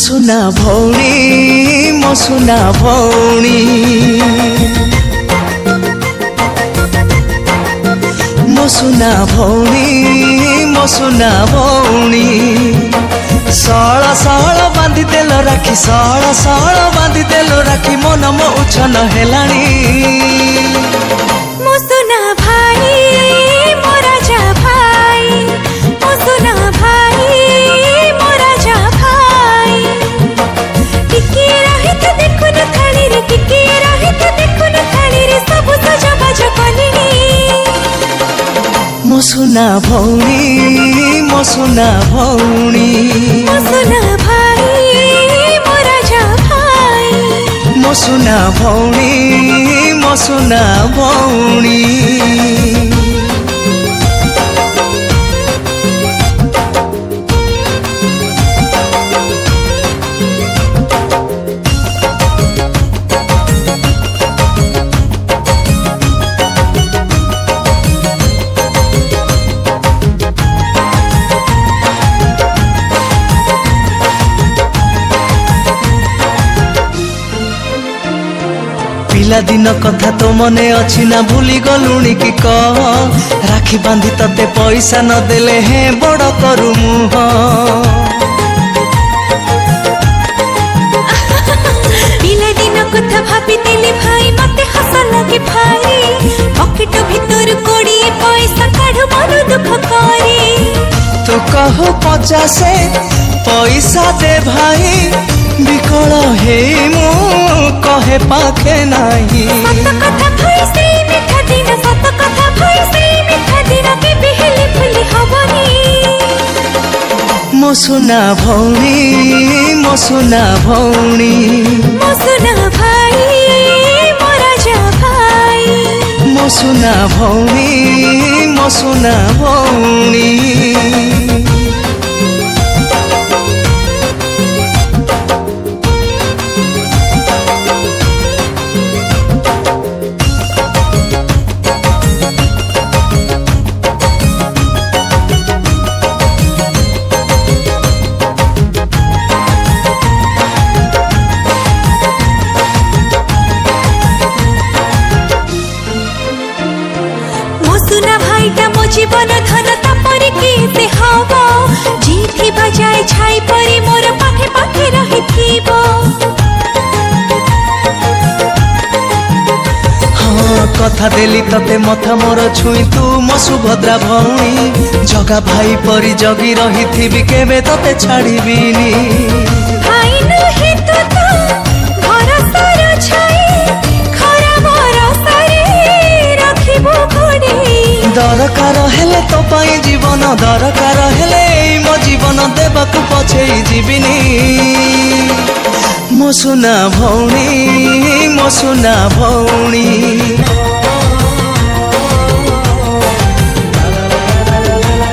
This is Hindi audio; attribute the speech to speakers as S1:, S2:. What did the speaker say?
S1: सुना भौणी मो सुना भौणी मो सुना भौणी मो सुना भौणी सळ सळ बांधी देल राखी सळ सळ बांधी देल राखी मन मो उछन हेलाणी
S2: मो सुना भाई मो राजा भाई मो सुना भाई मो राजा भाई टिके रही तो देखो न थाली रे टिके रही तो देखो न थाली रे सब सजबाज कलिनी
S1: मो सुना भौणी मो सुना भौणी
S2: मो सुना भाई मो राजा भाई
S1: मो सुना भौणी मो सुना भौणी पिला दिन कथा तो मने अछि ना भूली गलुणी कि कह राखी बांधी तते पैसा न देले हे बड़ करू मुह
S2: पिला दिन कथा भाबी देले भाई मते हस लगे भाई पॉकेट भीतर कोड़ी पैसा काढ मन दुख करे
S1: तू कह 50 पैसा दे भाई विकल हे मु कहे पाखे नाही
S2: सत कथा भाई से मिठा दिन सत कथा भाई से मिठा दिन के बिहली फुली हबनी
S1: मो सुना भौणी मो सुना भौणी
S2: मो सुना भाई मो राजा भाई
S1: मो सुना भौणी मो सुना भौणी
S2: सुना भाईटा मो जीवन धन तापरे केते हबो जीथि बजाय छाई परी मोर पाखे पाखे रहिथिबो
S1: हाँ कथा देली तते मथा मोर छुई तू मो सुभद्रा भौणी जगा भाई परी जगी रहिथिबी केबे तते छाड़ीबिनी
S2: भाई नहे तो भरोसा र छाई खरा भरोसा रे रखिबो घोड़ी
S1: दरकार हेले तो पाई जीवन दरकार हेले मो जीवन देबाकू पछेई जीविनी मो सुना भौणी मो सुना भौणी।